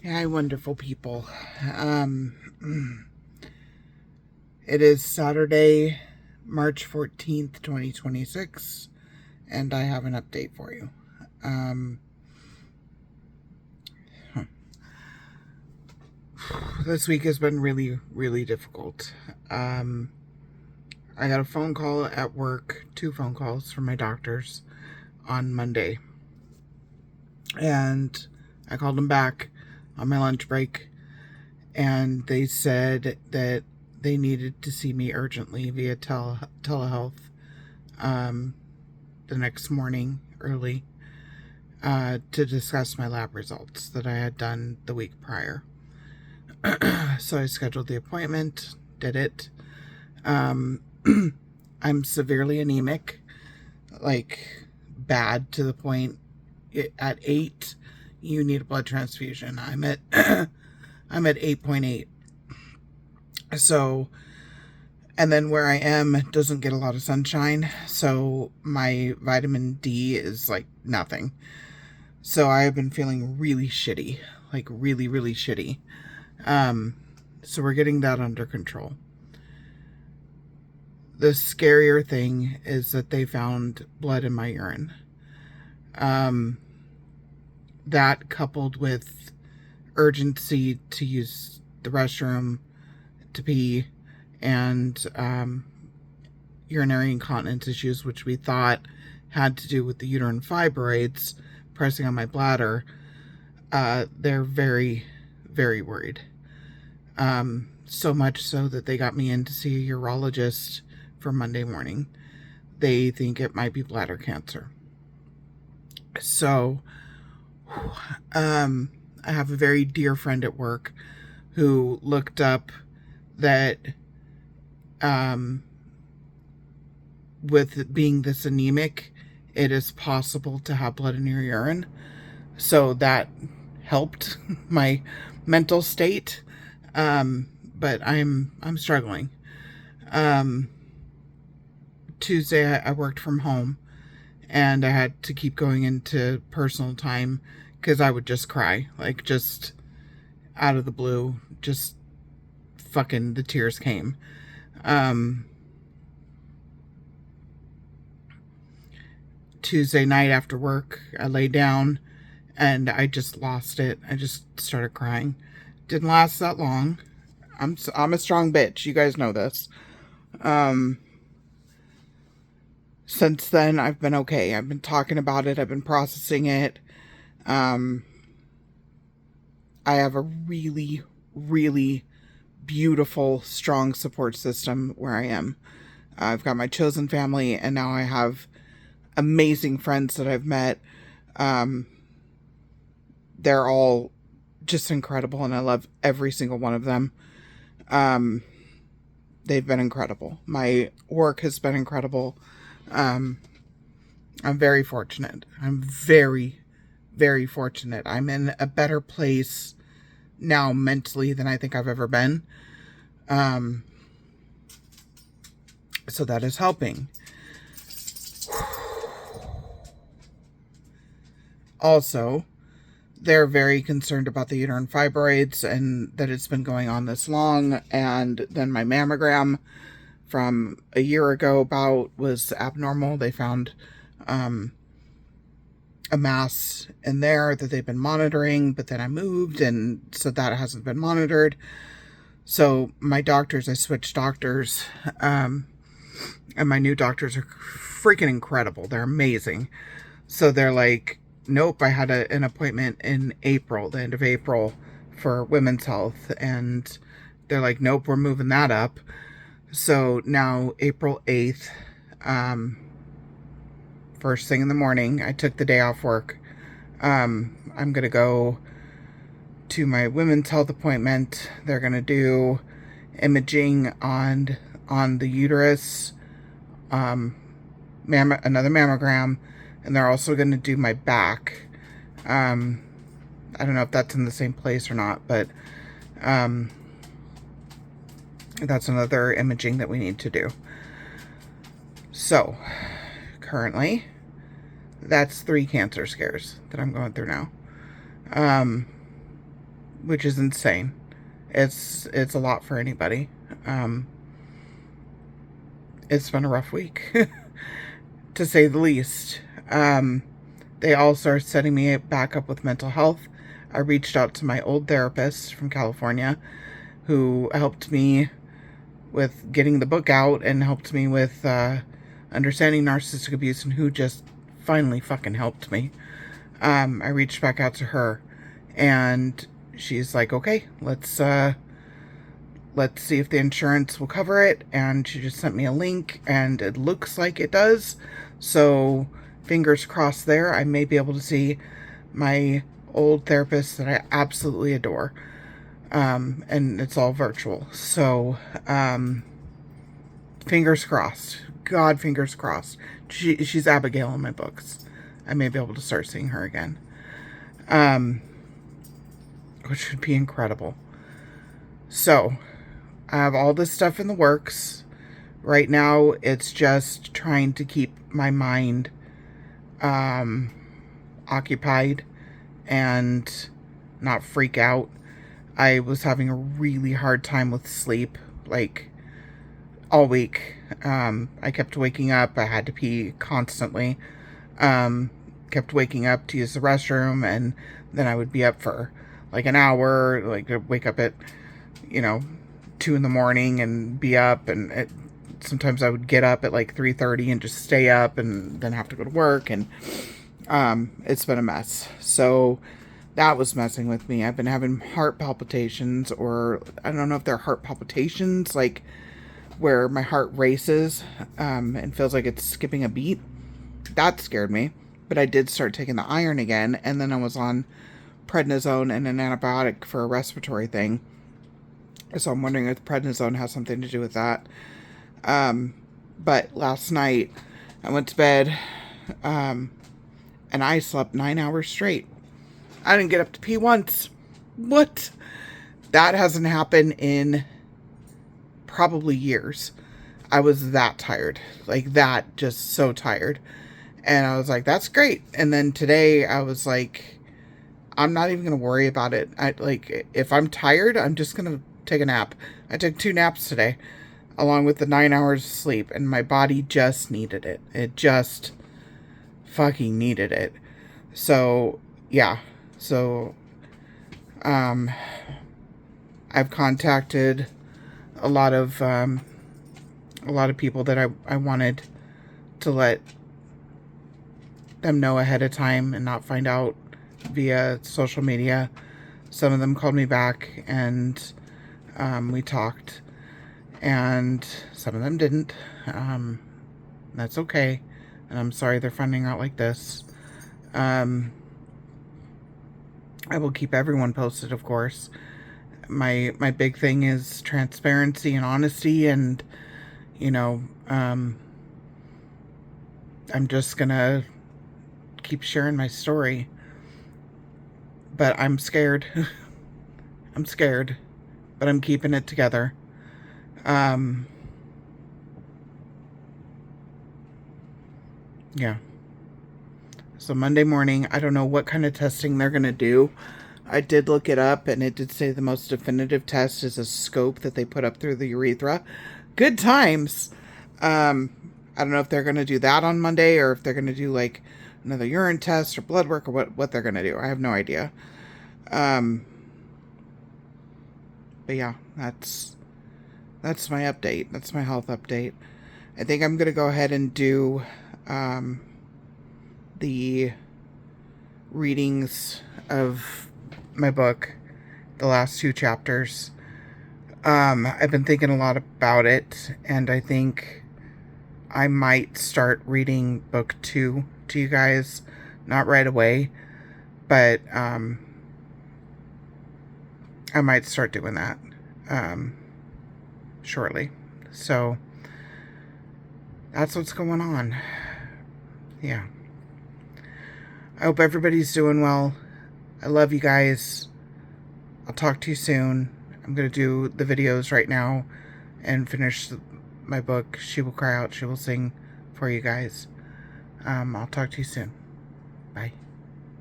Hi, wonderful people. It is Saturday, March 14th, 2026, and I have an update for you. This week has been really, really difficult. I got a phone call at work, 2 phone calls from my doctors on Monday, and I called them back on my lunch break, and they said that they needed to see me urgently via telehealth the next morning early to discuss my lab results that I had done the week prior. So I scheduled the appointment, did it. I'm severely anemic, like bad to the point at 8 you need a blood transfusion. I'm at 8.8. So, and then where I am doesn't get a lot of sunshine, so my vitamin D is like nothing. So I have been feeling really shitty, like really, really shitty. So we're getting that under control. The scarier thing is that they found blood in my urine. That coupled with urgency to use the restroom to pee and urinary incontinence issues, which we thought had to do with the uterine fibroids pressing on my bladder, they're very, very worried. So much so that they got me in to see a urologist for Monday morning. They think it might be bladder cancer. So, I have a very dear friend at work who looked up that with being this anemic, it is possible to have blood in your urine. So that helped my mental state. But I'm struggling. Tuesday I worked from home, and I had to keep going into personal time because I would just cry, like just out of the blue, just fucking the tears came. Tuesday night after work, I lay down and I just lost it. I just started crying. Didn't last that long. I'm a strong bitch. You guys know this. Since then, I've been okay. I've been talking about it. I've been processing it. I have a really, really beautiful, strong support system where I am. I've got my chosen family, and now I have amazing friends that I've met. They're all just incredible, and I love every single one of them. They've been incredible. My work has been incredible. I'm very fortunate. I'm very, very fortunate. I'm in a better place now mentally than I think I've ever been. So that is helping. Also, they're very concerned about the uterine fibroids and that it's been going on this long. And then my mammogram from a year ago about was abnormal. They found a mass in there that they've been monitoring, but then I moved, and so that hasn't been monitored. So my doctors, I switched doctors, and my new doctors are freaking incredible. They're amazing. So they're like, nope, I had an appointment in April, the end of April, for women's health, and they're like, nope, we're moving that up. So now April 8th, first thing in the morning, I took the day off work. I'm going to go to my women's health appointment. They're going to do imaging on the uterus, another mammogram, and they're also going to do my back. I don't know if that's in the same place or not, but that's another imaging that we need to do. So, currently, that's 3 cancer scares that I'm going through now. which is insane. It's a lot for anybody. It's been a rough week, to say the least. They also are setting me back up with mental health. I reached out to my old therapist from California who helped me with getting the book out and helped me with understanding narcissistic abuse, and who just finally fucking helped me. I reached back out to her and she's like, okay, let's see if the insurance will cover it. And she just sent me a link and it looks like it does. So fingers crossed there. I may be able to see my old therapist that I absolutely adore. And it's all virtual. So, fingers crossed. God, fingers crossed. She's Abigail in my books. I may be able to start seeing her again. Which would be incredible. So, I have all this stuff in the works. Right now, it's just trying to keep my mind occupied and not freak out. I was having a really hard time with sleep, like, all week. I kept waking up. I had to pee constantly. Kept waking up to use the restroom, and then I would be up for like an hour, like I'd wake up at, 2 in the morning and be up, and sometimes I would get up at like 3:30 and just stay up and then have to go to work, and it's been a mess. So that was messing with me. I've been having heart palpitations, or I don't know if they're heart palpitations, like where my heart races and feels like it's skipping a beat. That scared me. But I did start taking the iron again, and then I was on prednisone and an antibiotic for a respiratory thing. So I'm wondering if prednisone has something to do with that. But last night I went to bed and I slept 9 hours straight. I didn't get up to pee once. What? That hasn't happened in probably years. I was that tired. Like that, just so tired. And I was like, that's great. And then today I was like, I'm not even going to worry about it. If I'm tired, I'm just going to take a nap. I took 2 naps today, along with the 9 hours of sleep, and my body just needed it. It just fucking needed it. So, yeah. So, I've contacted a lot of people that I wanted to let them know ahead of time and not find out via social media. Some of them called me back and we talked, and some of them didn't. That's okay, and I'm sorry they're finding out like this. I will keep everyone posted, of course. My big thing is transparency and honesty, and I'm just gonna keep sharing my story. But I'm scared. I'm scared, but I'm keeping it together. Yeah. So Monday morning, I don't know what kind of testing they're going to do. I did look it up, and it did say the most definitive test is a scope that they put up through the urethra. Good times. I don't know if they're going to do that on Monday, or if they're going to do like another urine test or blood work, or what they're going to do. I have no idea. But yeah, that's my update. That's my health update. I think I'm going to go ahead and do the readings of my book, the last 2 chapters. I've been thinking a lot about it, and I think I might start reading book 2 to you guys. Not right away, but I might start doing that shortly. So that's what's going on. Yeah. I hope everybody's doing well. I love you guys. I'll talk to you soon. I'm going to do the videos right now and finish my book, She Will Cry Out, She Will Sing, for you guys. I'll talk to you soon. Bye.